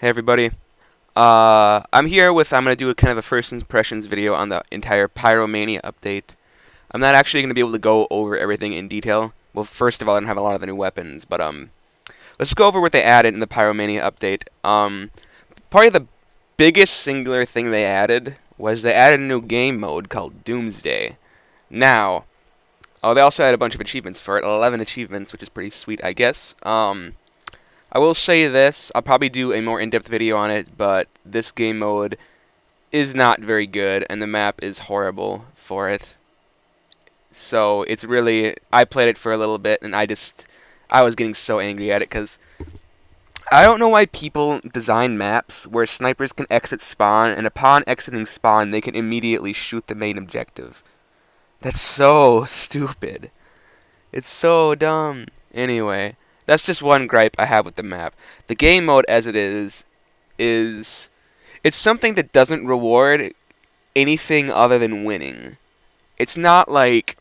Hey everybody. I'm gonna do a kind of a first impressions video on the entire Pyromania update. I'm not actually gonna be able to go over everything in detail. Well, first of all, I don't have a lot of the new weapons, but let's go over what they added in the Pyromania update. Probably the biggest singular thing they added was they added a new game mode called Doomsday. Now, they also had a bunch of achievements for it, 11 achievements, which is pretty sweet, I guess. I will say this, I'll probably do a more in-depth video on it, but this game mode is not very good, and the map is horrible for it. So, it's really, I played it for a little bit, and I was getting so angry at it, because I don't know why people design maps where snipers can exit spawn, and upon exiting spawn, they can immediately shoot the main objective. That's so stupid. It's so dumb. Anyway. That's just one gripe I have with the map. The game mode as it is it's something that doesn't reward anything other than winning. It's not like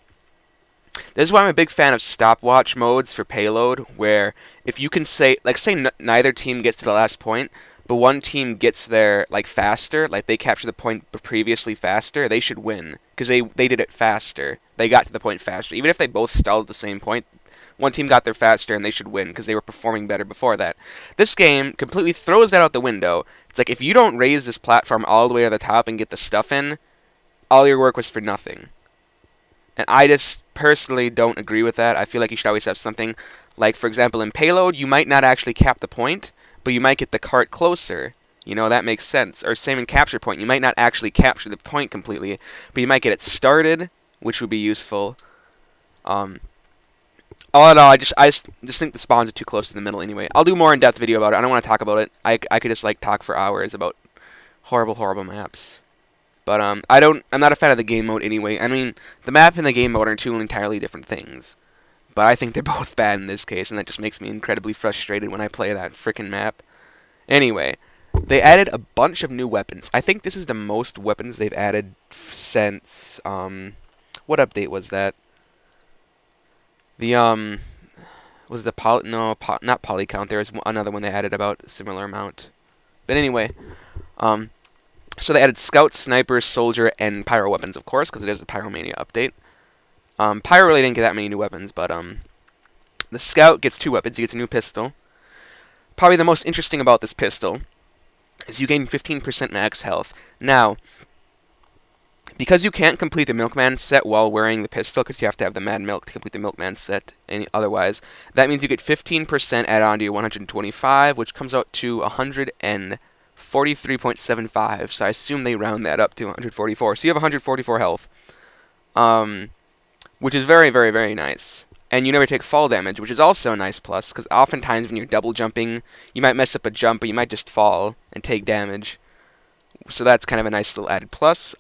this is why I'm a big fan of stopwatch modes for payload, where if you can say neither team gets to the last point, but one team gets there like faster, like they capture the point previously faster, they should win because they did it faster. They got to the point faster. Even if they both stalled at the same point, one team got there faster and they should win because they were performing better before that. This game completely throws that out the window. It's like if you don't raise this platform all the way to the top and get the stuff in, all your work was for nothing. And I just personally don't agree with that. I feel like you should always have something like, for example, in payload, you might not actually cap the point, but you might get the cart closer. You know, that makes sense. Or same in capture point. You might not actually capture the point completely, but you might get it started, which would be useful. All in all, I just think the spawns are too close to the middle anyway. I'll do more in-depth video about it. I don't want to talk about it. I could just like talk for hours about horrible maps. But I'm not a fan of the game mode anyway. I mean, the map and the game mode are two entirely different things. But I think they're both bad in this case, and that just makes me incredibly frustrated when I play that frickin' map. Anyway, they added a bunch of new weapons. I think this is the most weapons they've added since what update was that? The was the not polycount. There was another one they added about a similar amount. But anyway, so they added scout, sniper, soldier, and pyro weapons, of course, because it is a Pyromania update. Pyro really didn't get that many new weapons, but the scout gets 2 weapons. He gets a new pistol. Probably the most interesting about this pistol is you gain 15% max health. Now, because you can't complete the Milkman set while wearing the pistol, because you have to have the Mad Milk to complete the Milkman set, otherwise, that means you get 15% add on to your 125, which comes out to 143.75, so I assume they round that up to 144. So you have 144 health, which is very nice. And you never take fall damage, which is also a nice plus, because oftentimes when you're double jumping, you might mess up a jump, but you might just fall and take damage. So that's kind of a nice little added plus.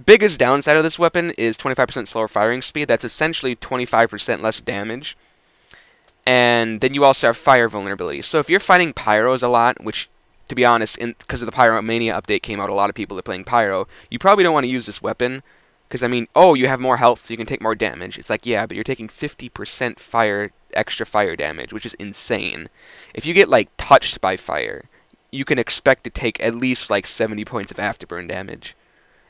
Biggest downside of this weapon is 25% slower firing speed. That's essentially 25% less damage. And then you also have fire vulnerability. So if you're fighting pyros a lot, which, to be honest, because of the Pyromania update came out, a lot of people are playing pyro, you probably don't want to use this weapon. Because, I mean, oh, you have more health, so you can take more damage. It's like, yeah, but you're taking 50% extra fire damage, which is insane. If you get, like, touched by fire, you can expect to take at least, like, 70 points of afterburn damage.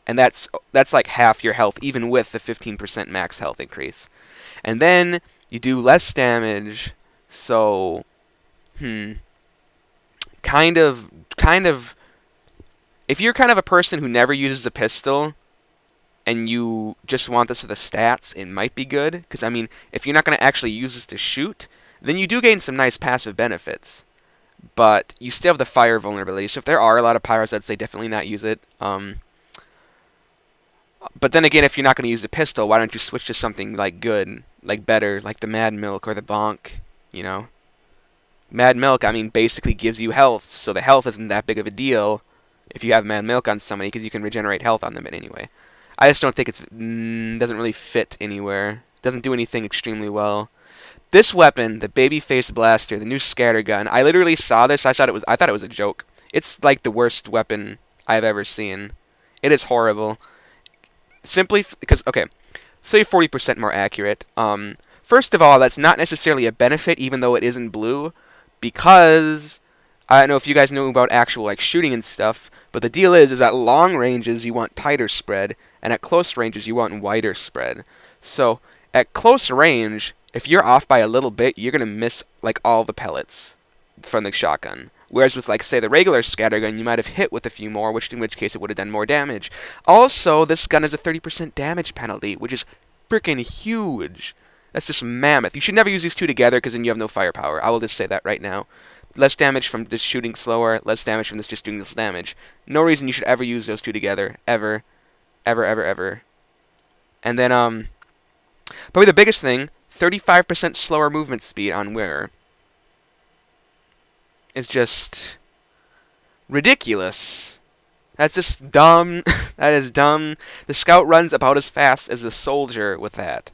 And that's like half your health, even with the 15% max health increase. And then you do less damage, so kind of if you're kind of a person who never uses a pistol and you just want this for the stats, it might be good, because I mean, if you're not going to actually use this to shoot, then you do gain some nice passive benefits. But you still have the fire vulnerability. So if there are a lot of pyros, I'd say definitely not use it. But then again, if you're not going to use the pistol, why don't you switch to something like good, like better, like the Mad Milk or the Bonk, you know? Mad Milk, I mean, basically gives you health, so the health isn't that big of a deal if you have Mad Milk on somebody, because you can regenerate health on them anyway. I just don't think doesn't really fit anywhere. Doesn't do anything extremely well. This weapon, the Babyface Blaster, the new scattergun, I literally saw this, I thought it was a joke. It's like the worst weapon I've ever seen. It is horrible. Simply because, okay, say 40% more accurate. First of all, that's not necessarily a benefit, even though it is in blue, because I don't know if you guys know about actual like shooting and stuff, but the deal is at long ranges you want tighter spread, and at close ranges you want wider spread. So at close range, if you're off by a little bit, you're gonna miss like all the pellets from the shotgun. Whereas with like say the regular scattergun, you might have hit with a few more, in which case it would have done more damage. Also, this gun has a 30% damage penalty, which is freaking huge. That's just mammoth. You should never use these two together because then you have no firepower. I will just say that right now. Less damage from just shooting slower, less damage from this just doing this damage. No reason you should ever use those two together. Ever. Ever, ever, ever. And then, probably the biggest thing, 35% slower movement speed on wearer. Is just ridiculous. That's just dumb. That is dumb. The scout runs about as fast as a soldier with that.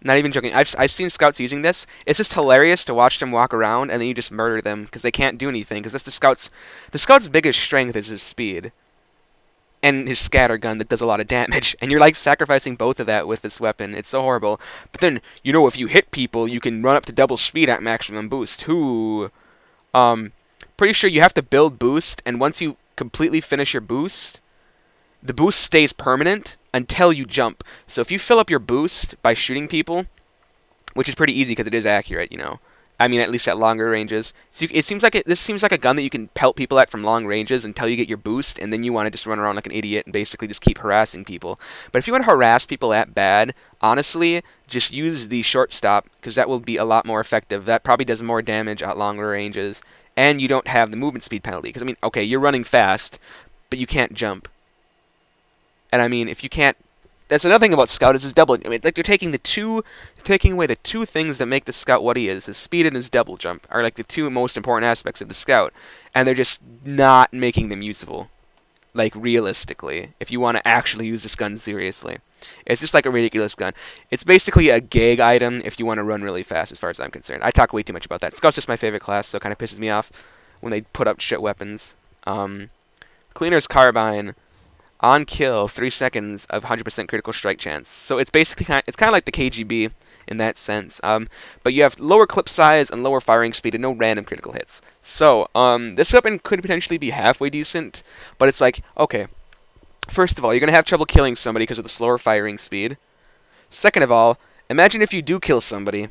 Not even joking. I've seen scouts using this. It's just hilarious to watch them walk around and then you just murder them because they can't do anything. Because that's the scout's biggest strength is his speed and his scatter gun that does a lot of damage. And you're like sacrificing both of that with this weapon. It's so horrible. But then you know if you hit people, you can run up to double speed at maximum boost. Ooh. Pretty sure you have to build boost, and once you completely finish your boost, the boost stays permanent until you jump. So if you fill up your boost by shooting people, which is pretty easy because it is accurate, you know. I mean, at least at longer ranges. So this seems like a gun that you can pelt people at from long ranges until you get your boost, and then you want to just run around like an idiot and basically just keep harassing people. But if you want to harass people that bad, honestly, just use the shortstop because that will be a lot more effective. That probably does more damage at longer ranges, and you don't have the movement speed penalty. Because I mean, okay, you're running fast, but you can't jump. And I mean, if you can't, that's another thing about Scout is his double. I mean, like they're taking away the two things that make the Scout what he is. His speed and his double jump are like the two most important aspects of the Scout, and they're just not making them usable. Like realistically, if you want to actually use this gun seriously, it's just like a ridiculous gun. It's basically a gag item if you want to run really fast, as far as I'm concerned. I talk way too much about that. Scout's just my favorite class, so it kind of pisses me off when they put up shit weapons. Cleaner's Carbine. On kill, 3 seconds of 100% critical strike chance. So it's basically kind of like the KGB in that sense. But you have lower clip size and lower firing speed and no random critical hits. So this weapon could potentially be halfway decent, but it's like, okay, first of all, you're gonna have trouble killing somebody because of the slower firing speed. Second of all, imagine if you do kill somebody.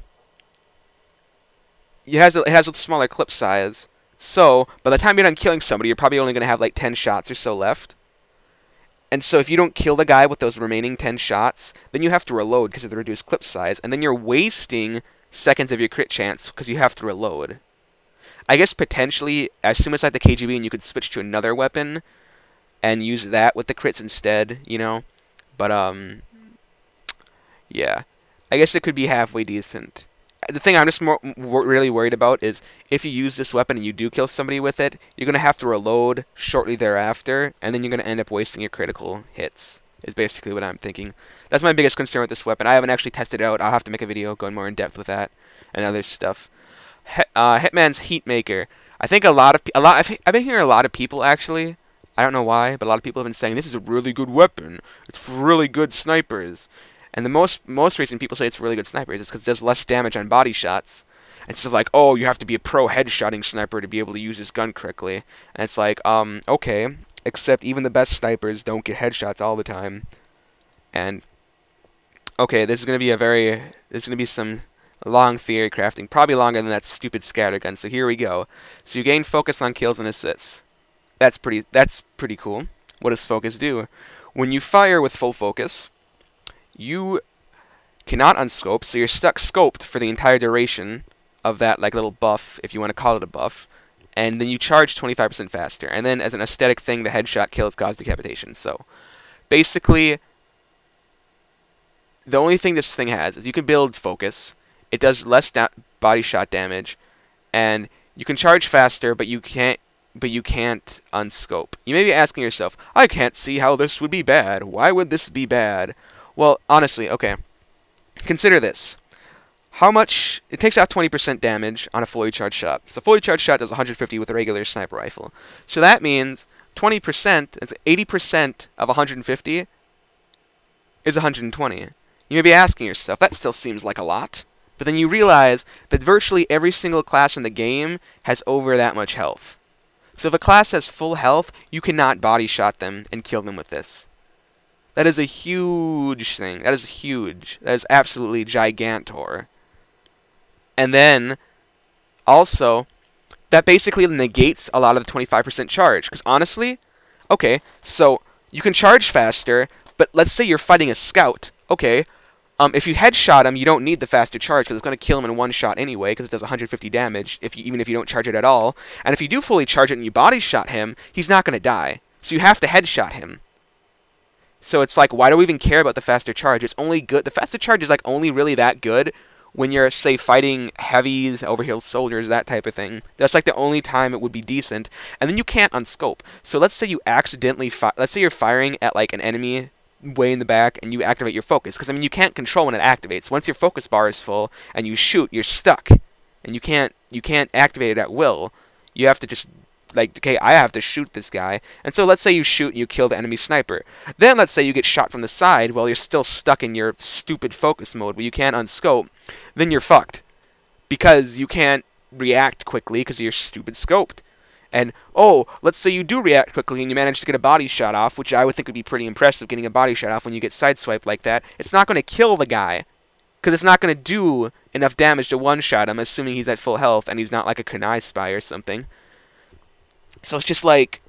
It has a smaller clip size. So by the time you're done killing somebody, you're probably only gonna have like 10 shots or so left. And so if you don't kill the guy with those remaining 10 shots, then you have to reload because of the reduced clip size, and then you're wasting seconds of your crit chance because you have to reload. I guess potentially, I assume it's like the KGB and you could switch to another weapon and use that with the crits instead, you know? But, yeah. I guess it could be halfway decent. The thing I'm just really worried about is if you use this weapon and you do kill somebody with it, you're going to have to reload shortly thereafter, and then you're going to end up wasting your critical hits, is basically what I'm thinking. That's my biggest concern with this weapon. I haven't actually tested it out. I'll have to make a video going more in depth with that and other stuff. Hitman's Heatmaker. I think I've been hearing a lot of people actually, I don't know why, but a lot of people have been saying this is a really good weapon. It's for really good snipers. And the most reason people say it's really good snipers is because it does less damage on body shots. It's just like, oh, you have to be a pro headshotting sniper to be able to use this gun correctly. And it's like, okay, except even the best snipers don't get headshots all the time. And okay, this is gonna be some long theory crafting, probably longer than that stupid scattergun. So here we go. So you gain focus on kills and assists. That's pretty cool. What does focus do? When you fire with full focus, you cannot unscope, so you're stuck scoped for the entire duration of that like little buff, if you want to call it a buff, and then you charge 25% faster. And then as an aesthetic thing, the headshot kills cause decapitation. So basically, the only thing this thing has is you can build focus. It does less body shot damage, and you can charge faster, but you can't unscope. You may be asking yourself, I can't see how this would be bad. Why would this be bad? Well, honestly, okay. Consider this. How much... It takes out 20% damage on a fully charged shot. So fully charged shot does 150 with a regular sniper rifle. So that means 20%, it's 80% of 150 is 120. You may be asking yourself, that still seems like a lot. But then you realize that virtually every single class in the game has over that much health. So if a class has full health, you cannot body shot them and kill them with this. That is a huge thing. That is huge. That is absolutely gigantor. And then, also, that basically negates a lot of the 25% charge. Because honestly, okay, so you can charge faster, but let's say you're fighting a scout. Okay, if you headshot him, you don't need the faster charge because it's going to kill him in one shot anyway because it does 150 damage even if you don't charge it at all. And if you do fully charge it and you body shot him, he's not going to die. So you have to headshot him. So it's like, why do we even care about the faster charge? It's only good. The faster charge is like only really that good when you're, say, fighting heavies, overhealed soldiers, that type of thing. That's like the only time it would be decent. And then you can't unscope. So let's say you accidentally let's say you're firing at like an enemy way in the back and you activate your focus. Because I mean, you can't control when it activates. Once your focus bar is full and you shoot, you're stuck. And you can't activate it at will. You have to just, like, okay, I have to shoot this guy. And so let's say you shoot and you kill the enemy sniper. Then let's say you get shot from the side while you're still stuck in your stupid focus mode where you can't unscope. Then you're fucked. Because you can't react quickly because you're stupid scoped. And, oh, let's say you do react quickly and you manage to get a body shot off, which I would think would be pretty impressive, getting a body shot off when you get sideswiped like that. It's not going to kill the guy. Because it's not going to do enough damage to one-shot him, assuming he's at full health and he's not like a kunai spy or something. So it's just like,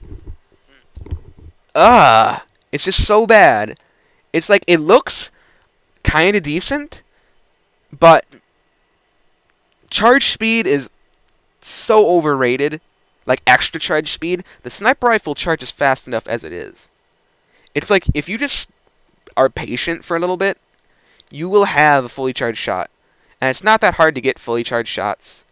it's just so bad. It's like, it looks kind of decent, but charge speed is so overrated. Like extra charge speed, the sniper rifle charges fast enough as it is. It's like, if you just are patient for a little bit, you will have a fully charged shot. And it's not that hard to get fully charged shots.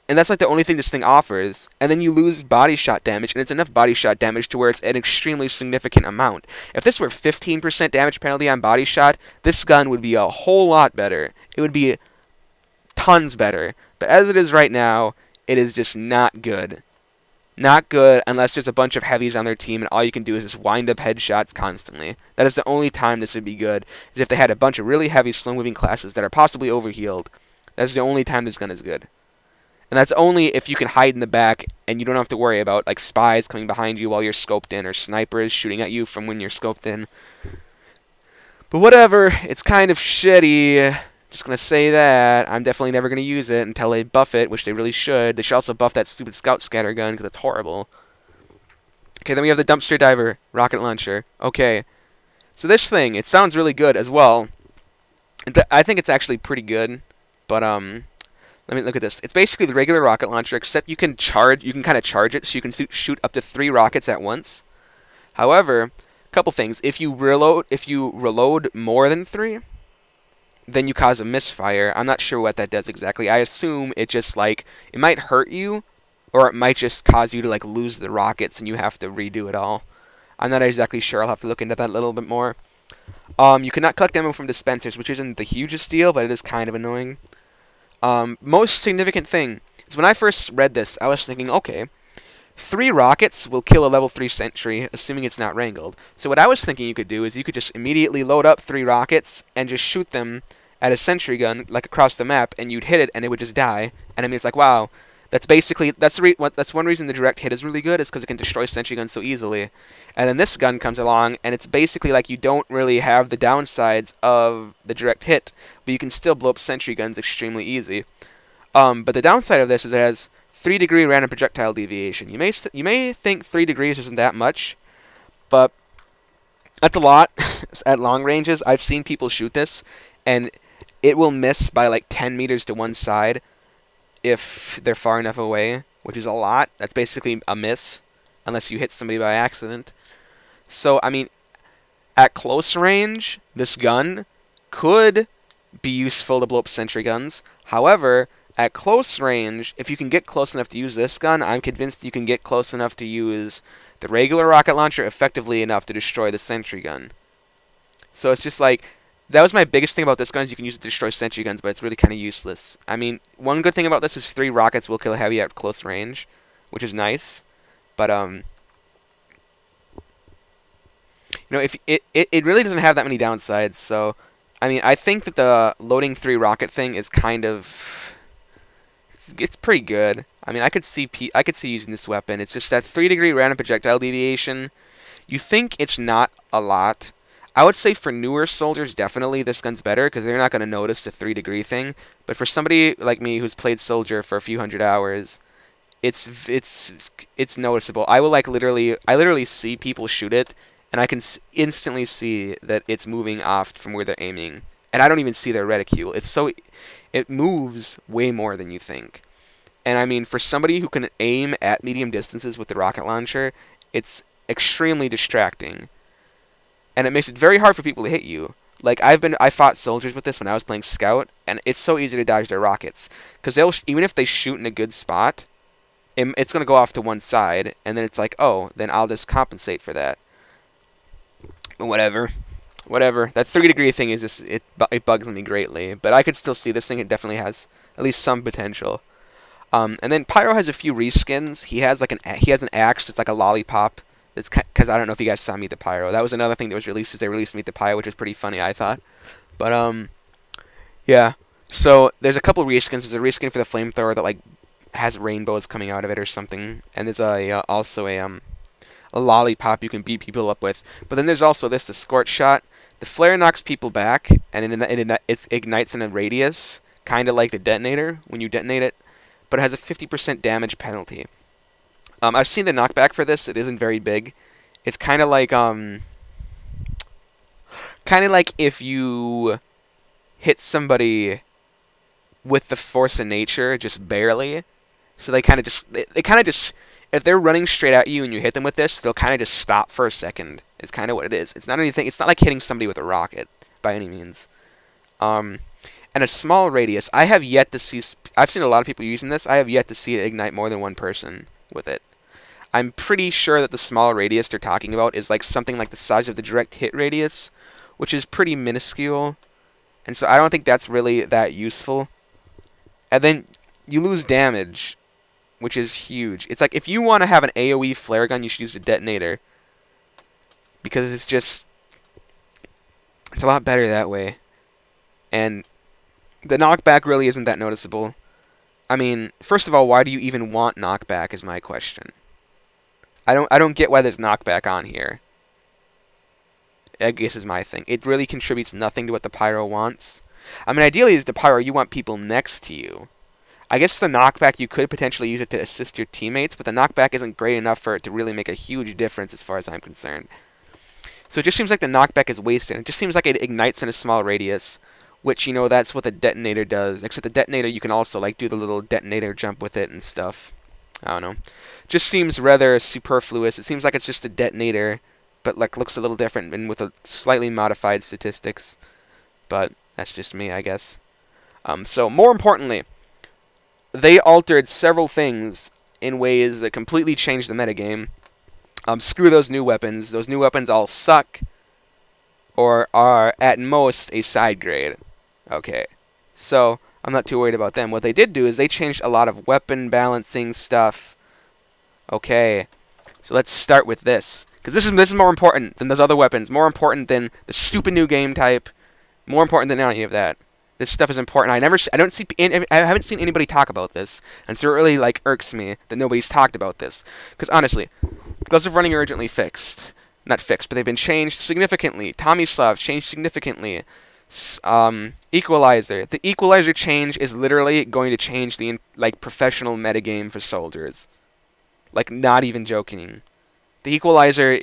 And that's like the only thing this thing offers. And then you lose body shot damage, and it's enough body shot damage to where it's an extremely significant amount. If this were 15% damage penalty on body shot, this gun would be a whole lot better. It would be tons better. But as it is right now, it is just not good. Not good unless there's a bunch of heavies on their team and all you can do is just wind up headshots constantly. That is the only time this would be good, is if they had a bunch of really heavy slow-moving classes that are possibly overhealed. That's the only time this gun is good. And that's only if you can hide in the back and you don't have to worry about like spies coming behind you while you're scoped in or snipers shooting at you from when you're scoped in. But whatever, it's kind of shitty. Just gonna say that. I'm definitely never gonna use it until they buff it, which they really should. They should also buff that stupid scout scatter gun because it's horrible. Okay, then we have the dumpster diver rocket launcher. Okay, so this thing, it sounds really good as well. I think it's actually pretty good, but let me look at this. It's basically the regular rocket launcher, except you can kind of charge it, so you can shoot up to 3 rockets at once. However, a couple things. If you reload more than 3, then you cause a misfire. I'm not sure what that does exactly. I assume it just, like, it might hurt you, or it might just cause you to, like, lose the rockets and you have to redo it all. I'm not exactly sure. I'll have to look into that a little bit more. You cannot collect ammo from dispensers, which isn't the hugest deal, but it is kind of annoying. Most significant thing is when I first read this, I was thinking, okay, 3 rockets will kill a level 3 sentry, assuming it's not wrangled. So what I was thinking you could do is you could just immediately load up 3 rockets and just shoot them at a sentry gun, like across the map, and you'd hit it and it would just die. And I mean, it's like, wow, that's basically, that's one reason the direct hit is really good, is because it can destroy sentry guns so easily. And then this gun comes along, and it's basically like you don't really have the downsides of the direct hit, but you can still blow up sentry guns extremely easy. But the downside of this is it has 3-degree random projectile deviation. You may think 3 degrees isn't that much, but that's a lot at long ranges. I've seen people shoot this, and it will miss by like 10 meters to one side if they're far enough away, which is a lot. That's basically a miss, unless you hit somebody by accident. So, I mean, at close range, this gun could be useful to blow up sentry guns. However, at close range, if you can get close enough to use this gun, I'm convinced you can get close enough to use the regular rocket launcher effectively enough to destroy the sentry gun. So it's just like, that was my biggest thing about this gun, is you can use it to destroy sentry guns, but it's really kind of useless. I mean, one good thing about this is 3 rockets will kill a heavy at close range, which is nice. But, you know, if it really doesn't have that many downsides, so I mean, I think that the loading 3 rocket thing is kind of... It's pretty good. I mean, I could see using this weapon. It's just that 3-degree random projectile deviation. You think it's not a lot. I would say for newer soldiers, definitely this gun's better because they're not going to notice the 3-degree thing. But for somebody like me who's played soldier for a few hundred hours, it's noticeable. I literally see people shoot it, and I can instantly see that it's moving off from where they're aiming, and I don't even see their reticule. It moves way more than you think. And I mean, for somebody who can aim at medium distances with the rocket launcher, it's extremely distracting. And it makes it very hard for people to hit you. Like, I fought soldiers with this when I was playing Scout, and it's so easy to dodge their rockets. Because even if they shoot in a good spot, it's going to go off to one side, and then it's like, oh, then I'll just compensate for that. Whatever. That 3-degree thing is just, it bugs me greatly. But I could still see this thing. It definitely has at least some potential. And then Pyro has a few reskins. He has an axe that's like a lollipop. That's because I don't know if you guys saw Meet the Pyro. That was another thing that was released. Is they released Meet the Pyro, which was pretty funny, I thought. But yeah. So there's a couple reskins. There's a reskin for the flamethrower that like has rainbows coming out of it or something. And there's also a lollipop you can beat people up with. But then there's also this, the scorch shot. The flare knocks people back, and it ignites in a radius, kind of like the detonator when you detonate it. But it has a 50% damage penalty. I've seen the knockback for this. It isn't very big. It's kind of like if you hit somebody with the force of nature, just barely. So they kind of just if they're running straight at you and you hit them with this, they'll kind of just stop for a second. Is kind of what it is. It's not anything. It's not like hitting somebody with a rocket by any means. And a small radius. I have yet to see. I've seen a lot of people using this. I have yet to see it ignite more than one person with it. I'm pretty sure that the small radius they're talking about is like something like the size of the direct hit radius, which is pretty minuscule. And so I don't think that's really that useful. And then you lose damage, which is huge. It's like if you want to have an AoE flare gun, you should use the detonator. Because it's a lot better that way. And the knockback really isn't that noticeable. I mean, first of all, why do you even want knockback is my question. I don't get why there's knockback on here. I guess is my thing. It really contributes nothing to what the Pyro wants. I mean, ideally as the Pyro, you want people next to you. I guess the knockback, you could potentially use it to assist your teammates, but the knockback isn't great enough for it to really make a huge difference as far as I'm concerned. So it just seems like the knockback is wasted. It just seems like it ignites in a small radius, which, you know, that's what the detonator does. Except the detonator, you can also, like, do the little detonator jump with it and stuff. I don't know. Just seems rather superfluous. It seems like it's just a detonator, but, like, looks a little different and with a slightly modified statistics. But that's just me, I guess. So, more importantly, they altered several things in ways that completely changed the metagame. Screw those new weapons. Those new weapons all suck, or are at most a side grade. Okay, so I'm not too worried about them. What they did do is they changed a lot of weapon balancing stuff. Okay, so let's start with this, because this is more important than those other weapons. More important than the stupid new game type. More important than any of that. This stuff is important. I haven't seen anybody talk about this, and so it really like irks me that nobody's talked about this. Because honestly, Gloves of Running are urgently fixed. Not fixed, but they've been changed significantly. Tomislav changed significantly. Equalizer. The equalizer change is literally going to change the professional metagame for soldiers. Like, not even joking. The equalizer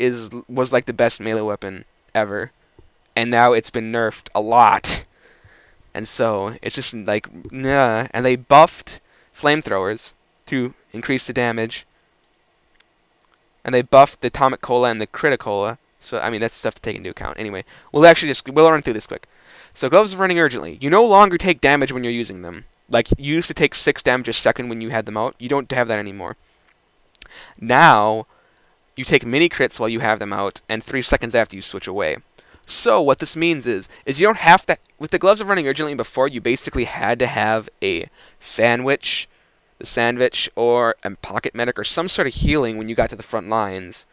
was like the best melee weapon ever, and now it's been nerfed a lot. And so it's just like, nah. And they buffed flamethrowers to increase the damage. And they buffed the Atomic Cola and the Criticola. So, I mean, that's stuff to take into account. Anyway, we'll run through this quick. So, Gloves of Running urgently. You no longer take damage when you're using them. Like, you used to take 6 damage a second when you had them out. You don't have that anymore. Now, you take mini crits while you have them out, and 3 seconds after you switch away. So, what this means is you don't have to... With the Gloves of Running urgently before, you basically had to have a sandwich... The sandwich or a pocket medic or some sort of healing when you got to the front lines,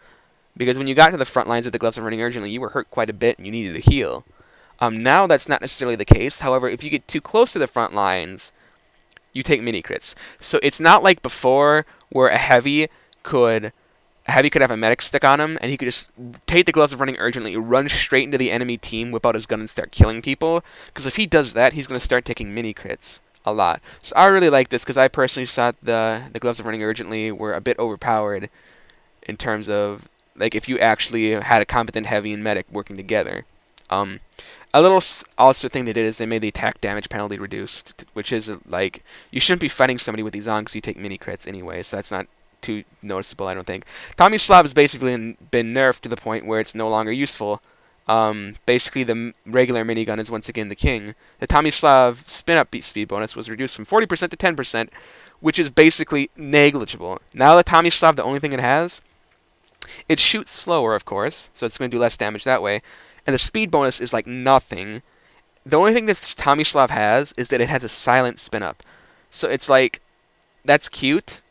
because when you got to the front lines with the Gloves of Running urgently, you were hurt quite a bit and you needed a heal. Now that's not necessarily the case. However, if you get too close to the front lines, you take mini crits. So it's not like before where a heavy could have a medic stick on him, and he could just take the gloves of running urgently, run straight into the enemy team, whip out his gun, and start killing people. Because if he does that, he's going to start taking mini crits a lot. So I really like this because I personally thought the gloves of running urgently were a bit overpowered in terms of like if you actually had a competent heavy and medic working together. A little also thing they did is they made the attack damage penalty reduced, which is like you shouldn't be fighting somebody with these on because you take mini crits anyway, so that's not too noticeable, I don't think. Tommyslav has basically been nerfed to the point where it's no longer useful. Basically, the regular minigun is once again the king. The Tommyslav spin-up speed bonus was reduced from 40% to 10%, which is basically negligible. Now the Tommyslav, the only thing it has, it shoots slower, of course, so it's going to do less damage that way. And the speed bonus is like nothing. The only thing that Tommyslav has is that it has a silent spin-up. So it's like, that's cute,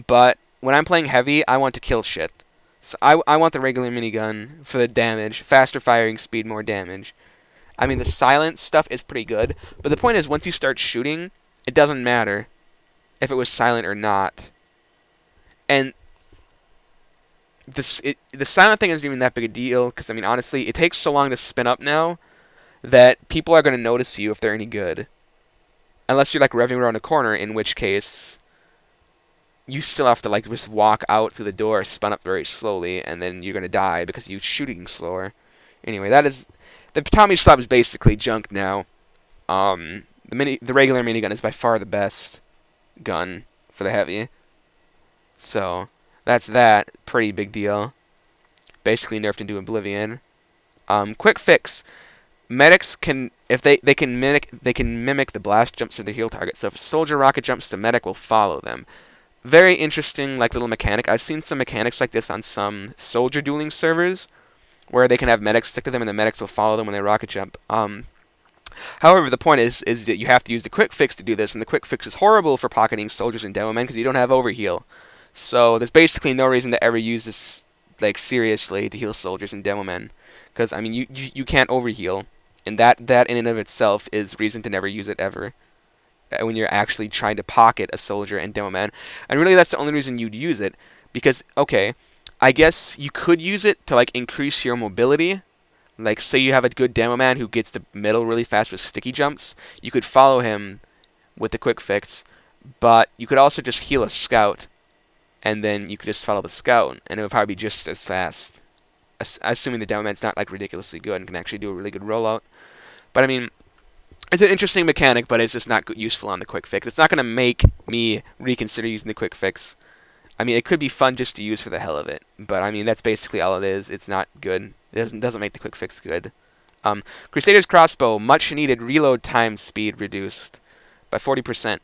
but when I'm playing heavy, I want to kill shit. So I want the regular minigun for the damage, faster firing speed, more damage. I mean, the silent stuff is pretty good, but the point is, once you start shooting, it doesn't matter if it was silent or not. And the silent thing isn't even that big a deal, because, I mean, honestly, it takes so long to spin up now that people are going to notice you if they're any good. Unless you're, like, revving around a corner, in which case you still have to, like, just walk out through the door, spun up very slowly, and then you're going to die because you're shooting slower. Anyway, that is... The Tommyslav is basically junk now. The regular minigun is by far the best gun for the heavy. So... that's that. Pretty big deal. Basically nerfed into oblivion. Quick fix. Medics can, if they can mimic the blast jumps to their heal target. So if a soldier rocket jumps, the medic will follow them. Very interesting, like, little mechanic. I've seen some mechanics like this on some soldier dueling servers, where they can have medics stick to them and the medics will follow them when they rocket jump. However, the point is that you have to use the quick fix to do this, and the quick fix is horrible for pocketing soldiers and demo men because you don't have overheal. So there's basically no reason to ever use this, like, seriously to heal soldiers and demo men, because I mean you can't overheal, and that in and of itself is reason to never use it ever when you're actually trying to pocket a soldier and demo man. And really that's the only reason you'd use it, because okay, I guess you could use it to, like, increase your mobility. Like, say you have a good demo man who gets to middle really fast with sticky jumps, you could follow him with the quick fix, but you could also just heal a scout. And then you could just follow the scout, and it would probably be just as fast. Assuming the demo man's not, like, ridiculously good and can actually do a really good rollout. But, I mean, it's an interesting mechanic, but it's just not useful on the quick fix. It's not going to make me reconsider using the quick fix. I mean, it could be fun just to use for the hell of it. But, I mean, that's basically all it is. It's not good. It doesn't make the quick fix good. Crusader's Crossbow, much needed reload time speed reduced by 40%.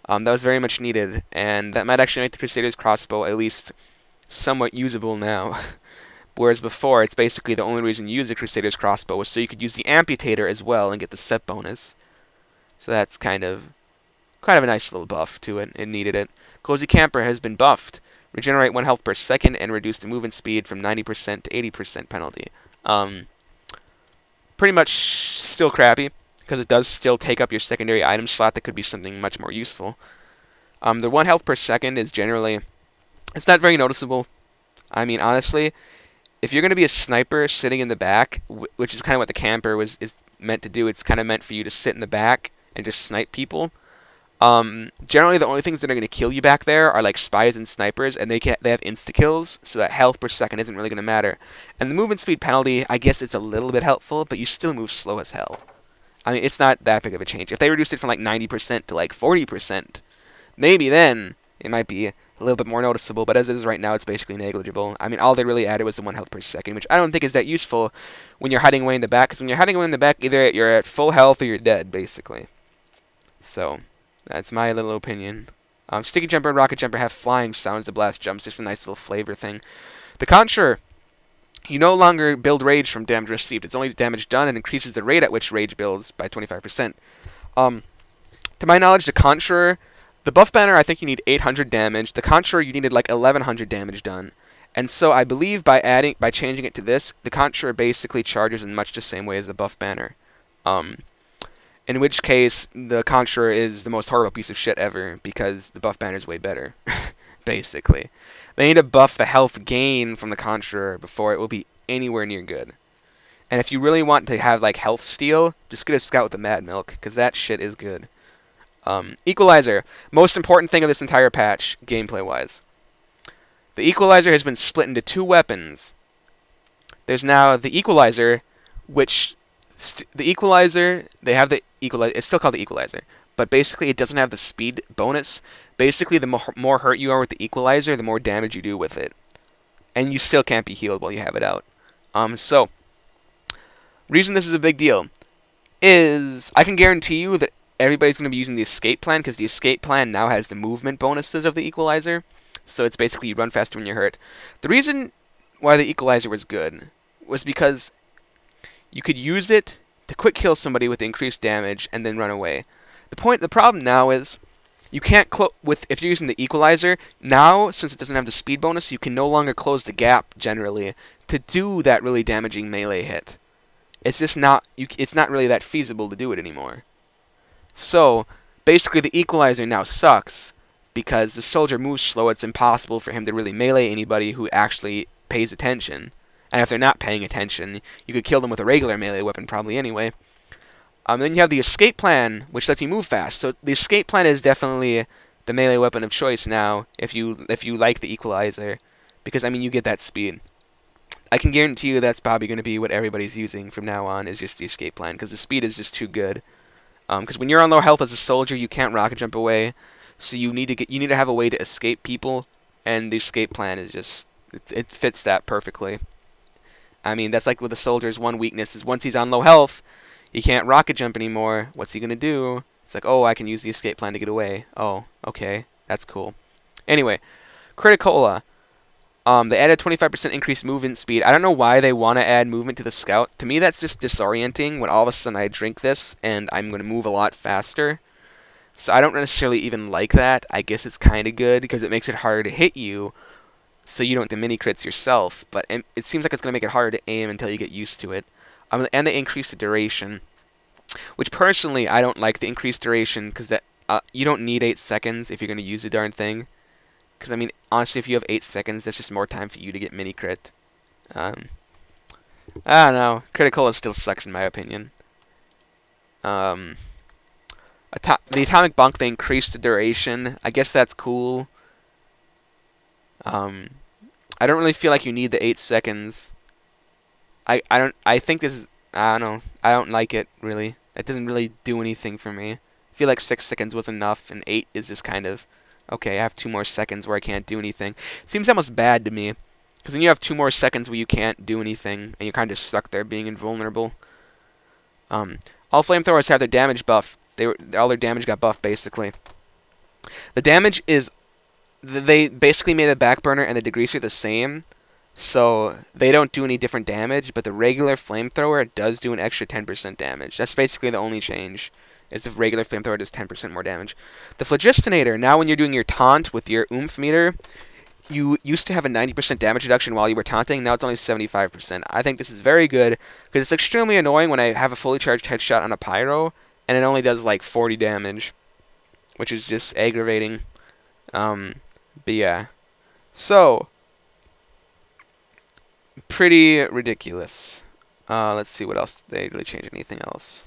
That was very much needed, and that might actually make the Crusader's Crossbow at least somewhat usable now. Whereas before, it's basically the only reason you use the Crusader's Crossbow was so you could use the Amputator as well and get the set bonus. So that's kind of a nice little buff to it. It needed it. Cozy Camper has been buffed. Regenerate 1 health per second and reduce the movement speed from 90% to 80% penalty. Pretty much still crappy, because it does still take up your secondary item slot that could be something much more useful. The 1 health per second is generally... it's not very noticeable. I mean, honestly, if you're going to be a sniper sitting in the back, which is kind of what the camper is meant to do, it's kind of meant for you to sit in the back and just snipe people. Generally, the only things that are going to kill you back there are, like, spies and snipers, and they have insta-kills, so that health per second isn't really going to matter. And the movement speed penalty, I guess it's a little bit helpful, but you still move slow as hell. I mean, it's not that big of a change. If they reduced it from, like, 90% to, like, 40%, maybe then it might be a little bit more noticeable, but as it is right now, it's basically negligible. I mean, all they really added was the 1 health per second, which I don't think is that useful when you're hiding away in the back, because when you're hiding away in the back, either you're at full health or you're dead, basically. So, that's my little opinion. Sticky Jumper and Rocket Jumper have flying sounds to blast jumps, just a nice little flavor thing. The Conjurer, you no longer build rage from damage received. It's only damage done and increases the rate at which rage builds by 25%. To my knowledge, the Conjurer, the buff banner, I think you need 800 damage. The Conjurer, you needed like 1100 damage done. And so I believe by changing it to this, the Conjurer basically charges in much the same way as the buff banner. Um, in which case, the Conjurer is the most horrible piece of shit ever, because the buff banner is way better, basically. They need to buff the health gain from the Conjurer before it will be anywhere near good. And if you really want to have, like, health steal, just get a Scout with the Mad Milk, because that shit is good. Equalizer. Most important thing of this entire patch, gameplay-wise. The Equalizer has been split into two weapons. There's now the Equalizer, which... the Equalizer, they have the Equalizer, it's still called the Equalizer, but basically it doesn't have the speed bonus. Basically, the more hurt you are with the Equalizer, the more damage you do with it. And you still can't be healed while you have it out. So, reason this is a big deal is I can guarantee you that everybody's going to be using the escape plan, because the escape plan now has the movement bonuses of the Equalizer. So it's basically you run faster when you're hurt. The reason why the Equalizer was good was because you could use it to quick kill somebody with increased damage and then run away. The problem now is you can't if you're using the Equalizer now, since it doesn't have the speed bonus, you can no longer close the gap generally to do that really damaging melee hit. It's just not it's not really that feasible to do it anymore. So basically, the Equalizer now sucks because the soldier moves slow. It's impossible for him to really melee anybody who actually pays attention. And if they're not paying attention, you could kill them with a regular melee weapon probably anyway. Then you have the escape plan, which lets you move fast. So the escape plan is definitely the melee weapon of choice now if you like the Equalizer, because I mean you get that speed. I can guarantee you that's probably going to be what everybody's using from now on, is just the escape plan, because the speed is just too good. Because when you're on low health as a soldier, you can't rocket jump away, so you need to have a way to escape people, and the escape plan is just it fits that perfectly. I mean, that's like with a soldier's one weakness is once he's on low health, he can't rocket jump anymore. What's he gonna do? It's like, oh, I can use the escape plan to get away. Oh, okay, that's cool. Anyway, Criticola. They added 25% increased movement speed. I don't know why they want to add movement to the Scout. To me, that's just disorienting when all of a sudden I drink this and I'm going to move a lot faster. So I don't necessarily even like that. I guess it's kind of good because it makes it harder to hit you, so you don't do mini crits yourself. But it seems like it's going to make it harder to aim until you get used to it. And they increase the duration, which personally I don't like the increased duration, because you don't need 8 seconds if you're going to use the darn thing. Because, I mean, honestly, if you have 8 seconds, that's just more time for you to get mini crit. I don't know. Criticola still sucks in my opinion. The Atomic Bonk, they increased the duration. I guess that's cool. I don't really feel like you need the 8 seconds. I think this is, I don't know. I don't like it, really. It doesn't really do anything for me. I feel like 6 seconds was enough, and 8 is just kind of... okay, I have 2 more seconds where I can't do anything. It seems almost bad to me, because then you have 2 more seconds where you can't do anything, and you're kind of stuck there being invulnerable. All flamethrowers have their damage buff. All their damage got buffed, basically. The damage is... they basically made the backburner and the degreaser the same, so they don't do any different damage, but the regular flamethrower does do an extra 10% damage. That's basically the only change. Is if regular flamethrower does 10% more damage. The Phlogistinator, now when you're doing your taunt with your oomph meter, you used to have a 90% damage reduction while you were taunting, now it's only 75%. I think this is very good, because it's extremely annoying when I have a fully charged headshot on a Pyro, and it only does like 40 damage, which is just aggravating. But yeah. So, pretty ridiculous. Let's see what else. They really change anything else.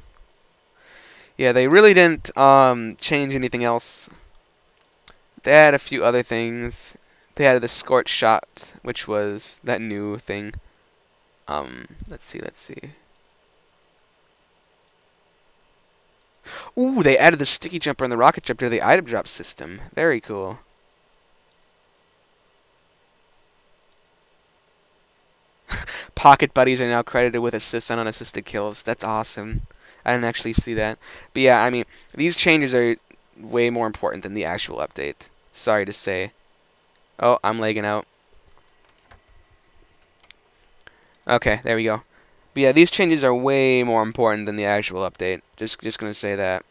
Yeah, they really didn't change anything else. They had a few other things. They added the Scorch Shot, which was that new thing. Let's see. Ooh, they added the Sticky Jumper and the Rocket Jumper to the item drop system. Very cool. Pocket Buddies are now credited with assists on unassisted kills. That's awesome. I didn't actually see that. But yeah, I mean, these changes are way more important than the actual update. Sorry to say. Oh, I'm lagging out. Okay, there we go. But yeah, these changes are way more important than the actual update. Just gonna say that.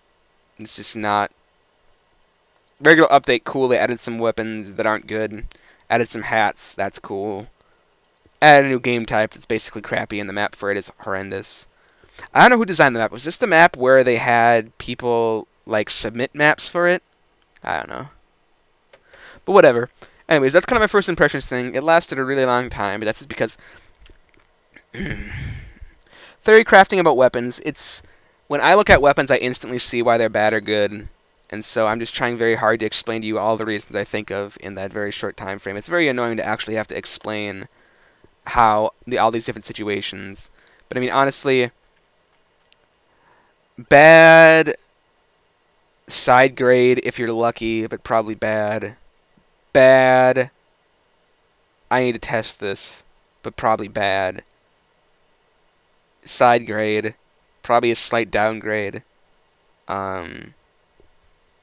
It's just not... regular update, cool. They added some weapons that aren't good. Added some hats. That's cool. Added a new game type that's basically crappy, and the map for it is horrendous. I don't know who designed the map. Was this the map where they had people like submit maps for it? I don't know. But whatever. Anyways, that's kind of my first impressions thing. It lasted a really long time, but that's just because theory crafting about weapons, it's when I look at weapons I instantly see why they're bad or good. And so I'm just trying very hard to explain to you all the reasons I think of in that very short time frame. It's very annoying to actually have to explain how all these different situations. But I mean, honestly, bad side grade if you're lucky, but probably bad. Bad. I need to test this, but probably bad. Side grade, probably a slight downgrade.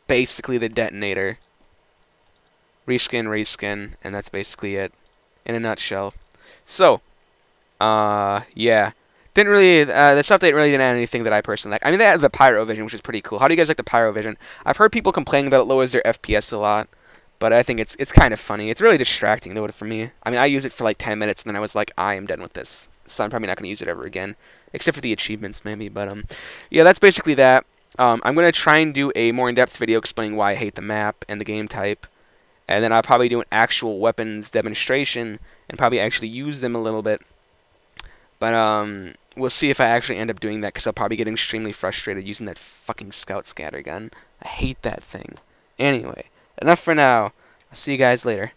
Basically the detonator. Reskin, and that's basically it in a nutshell. So, yeah. Didn't really, this update really didn't add anything that I personally like. I mean, they added the Pyro Vision, which is pretty cool. How do you guys like the Pyro Vision? I've heard people complaining that it lowers their FPS a lot, but I think it's kind of funny. It's really distracting, though, for me. I mean, I used it for like 10 minutes, and then I was like, I am done with this. So I'm probably not going to use it ever again, except for the achievements, maybe. But, yeah, that's basically that. I'm going to try and do a more in-depth video explaining why I hate the map and the game type. And then I'll probably do an actual weapons demonstration and probably actually use them a little bit. But, we'll see if I actually end up doing that, because I'll probably get extremely frustrated using that fucking scout scatter gun. I hate that thing. Anyway, enough for now. I'll see you guys later.